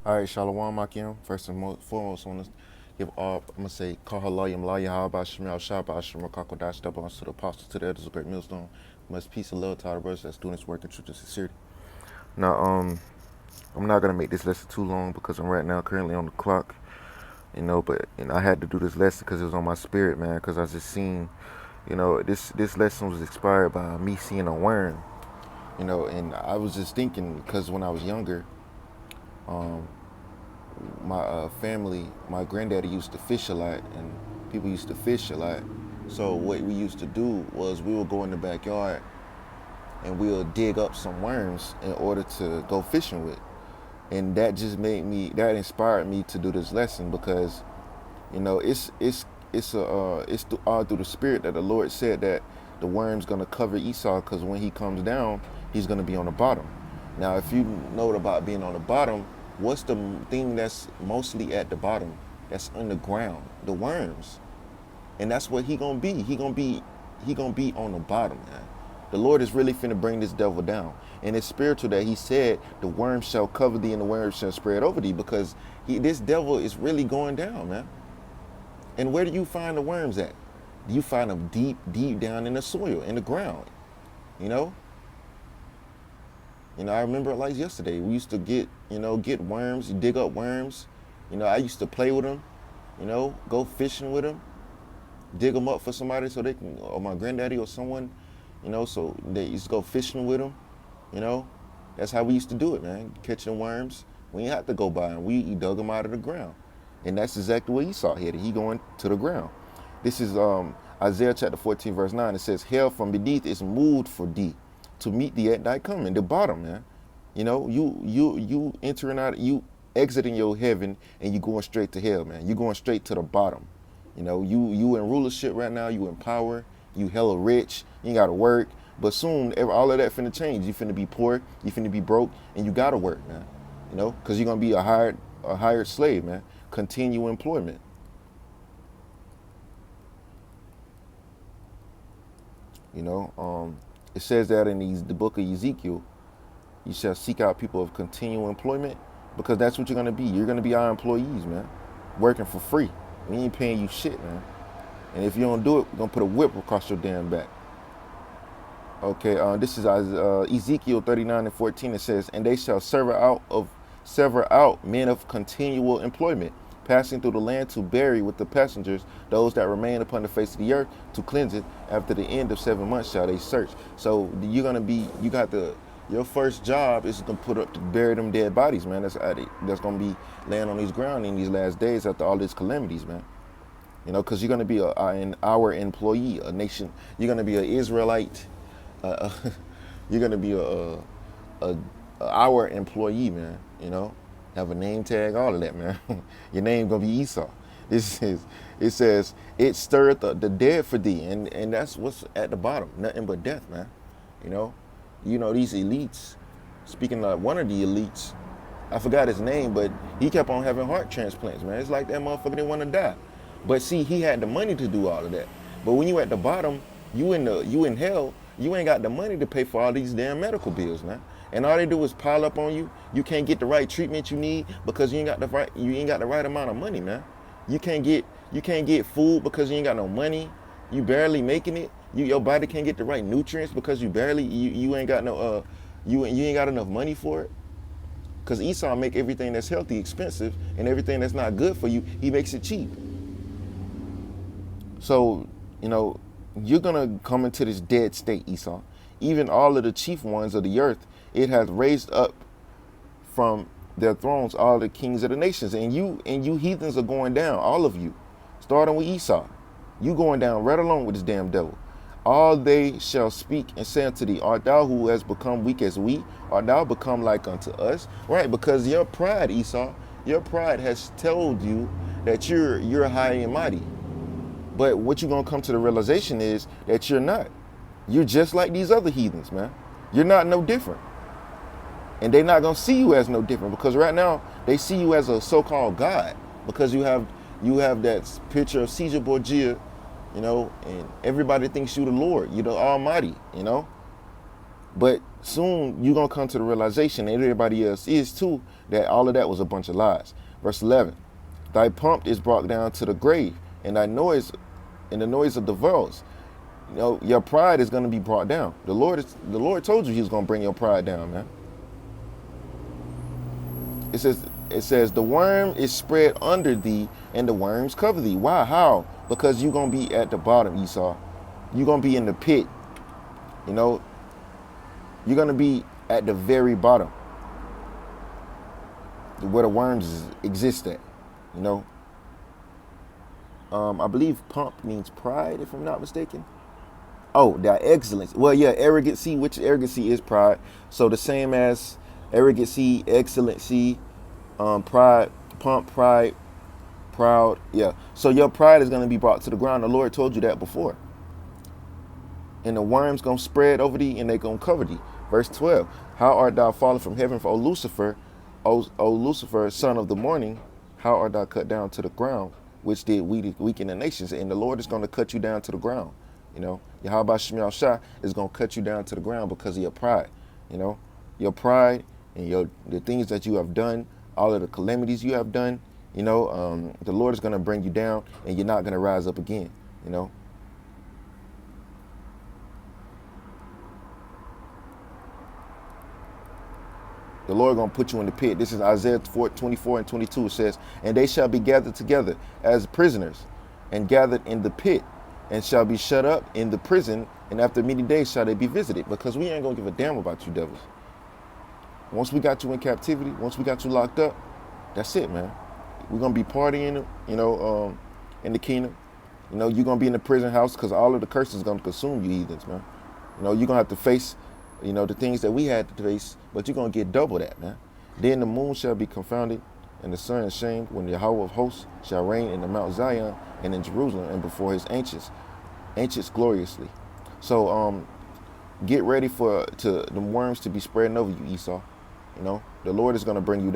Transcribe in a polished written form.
All right, Shalom Akim. First and foremost, I want to give all, I'm going to say, Kahalayim Layah Bashim Al Shabbat Ashim Kakodash, double to the apostles, to the elders of Great Millstone. Much peace and love to all the brothers that's doing this work in truth and sincerity. Now, I'm not going to make this lesson too long because I'm right now currently on the clock, but I had to do this lesson because it was on my spirit, man, because I just seen, this lesson was inspired by me seeing a worm, and I was just thinking because when I was younger, um, my family, my granddaddy used to fish a lot, and people used to fish a lot. So what we used to do was we would go in the backyard and we'll dig up some worms in order to go fishing with. And that just that inspired me to do this lesson because, it's all through the spirit that the Lord said that the worm's gonna cover Esau because when he comes down, he's gonna be on the bottom. Now, if you know about being on the bottom, what's the thing that's mostly at the bottom? That's underground, the worms, and that's what he gonna be. He gonna be on the bottom, man. The Lord is really finna bring this devil down, and it's spiritual that He said the worms shall cover thee and the worms shall spread over thee because this devil is really going down, man. And where do you find the worms at? You find them deep, deep down in the soil, in the ground, you know. I remember it like yesterday. We used to get worms, dig up worms. I used to play with them, go fishing with them, dig them up for somebody so they can, or my granddaddy or someone, so they used to go fishing with them, you know. That's how we used to do it, man. Catching worms. We didn't have to go by them. We dug them out of the ground. And that's exactly what Esau had. He going to the ground. This is Isaiah chapter 14, verse 9. It says, hell from beneath is moved for thee to meet thee at thy coming. The bottom, man. You entering out, you exiting your heaven and you going straight to hell, man. You going straight to the bottom. You in rulership right now, you in power, you hella rich, you ain't gotta work. But soon all of that finna change. You finna be poor, you finna be broke, and you gotta work, man. Cause you're gonna be a hired slave, man. Continue employment. It says that in the book of Ezekiel, you shall seek out people of continual employment because that's what you're going to be. You're going to be our employees, man, working for free. We ain't paying you shit, man. And if you don't do it, we're going to put a whip across your damn back. Okay, this is Ezekiel 39:14. It says, and they shall sever out men of continual employment, passing through the land to bury with the passengers those that remain upon the face of the earth to cleanse it. After the end of 7 months shall they search. So your first job is to put up to bury them dead bodies, man. That's gonna be laying on these ground in these last days after all these calamities, man. Because you're gonna be our employee, a nation. You're gonna be an Israelite. You're gonna be our employee, man. Have a name tag, all of that, man. Your name gonna be Esau. It says it stirred the dead for thee, and that's what's at the bottom, nothing but death, man. These elites. Speaking of one of the elites, I forgot his name, but he kept on having heart transplants, man. It's like that motherfucker didn't want to die, but see, he had the money to do all of that. But when you at the bottom, you in hell. You ain't got the money to pay for all these damn medical bills, man. And all they do is pile up on you. You can't get the right treatment you need because you ain't got the right amount of money, man. You can't get food because you ain't got no money. You barely making it. Your body can't get the right nutrients because you ain't got no you ain't got enough money for it. Cause Esau make everything that's healthy expensive, and everything that's not good for you, he makes it cheap. So you're gonna come into this dead state, Esau. Even all of the chief ones of the earth, it has raised up from their thrones all the kings of the nations, and you heathens are going down, all of you, starting with Esau. You going down right along with this damn devil. All they shall speak and say unto thee, art thou who has become weak as we? Art thou become like unto us? Right, because your pride, Esau, your pride has told you that you're high and mighty. But what you're gonna come to the realization is that you're not. You're just like these other heathens, man. You're not no different. And they're not gonna see you as no different because right now they see you as a so-called God because you have that picture of Caesar Borgia, and everybody thinks you the Lord, you're the Almighty, But soon you're going to come to the realization, and everybody else is too, that all of that was a bunch of lies. Verse 11, thy pomp is brought down to the grave, and thy noise, and the noise of the vultures. You know, your pride is going to be brought down. The Lord told you he was going to bring your pride down, man. It says the worm is spread under thee, and the worms cover thee. Why? How? Because you're going to be at the bottom, Esau. You're going to be in the pit. You know, you're going to be at the very bottom, where the worms exist at, you know. I believe pomp means pride, if I'm not mistaken. Oh, that excellence. Well, yeah, arrogancy, which arrogancy is pride. So the same as arrogancy, excellency, pride, pomp, pride, proud. Yeah. So your pride is going to be brought to the ground. The Lord told you that before. And the worms going to spread over thee, and they going to cover thee. Verse 12. How art thou fallen from heaven, O Lucifer, O Lucifer, son of the morning? How art thou cut down to the ground, which did weaken the nations? And the Lord is going to cut you down to the ground. You know, Yahweh Shemiel Shah is going to cut you down to the ground because of your pride. You know, your pride and the things that you have done, all of the calamities you have done, you know, the Lord is going to bring you down, and you're not going to rise up again, you know. The Lord going to put you in the pit. This is Isaiah 24 and 22. It says, and they shall be gathered together as prisoners, and gathered in the pit, and shall be shut up in the prison, and after many days shall they be visited. Because we ain't going to give a damn about you devils. Once we got you in captivity, once we got you locked up, that's it, man. We're going to be partying, you know, in the kingdom. You know, you're going to be in the prison house because all of the curses is going to consume you heathens, man. You know, you're going to have to face, you know, the things that we had to face, but you're going to get double that, man. Then the moon shall be confounded, and the sun ashamed, when the Yahweh of hosts shall reign in the Mount Zion and in Jerusalem and before his ancients gloriously. So get ready for the worms to be spreading over you, Esau. You know, the Lord is going to bring you down.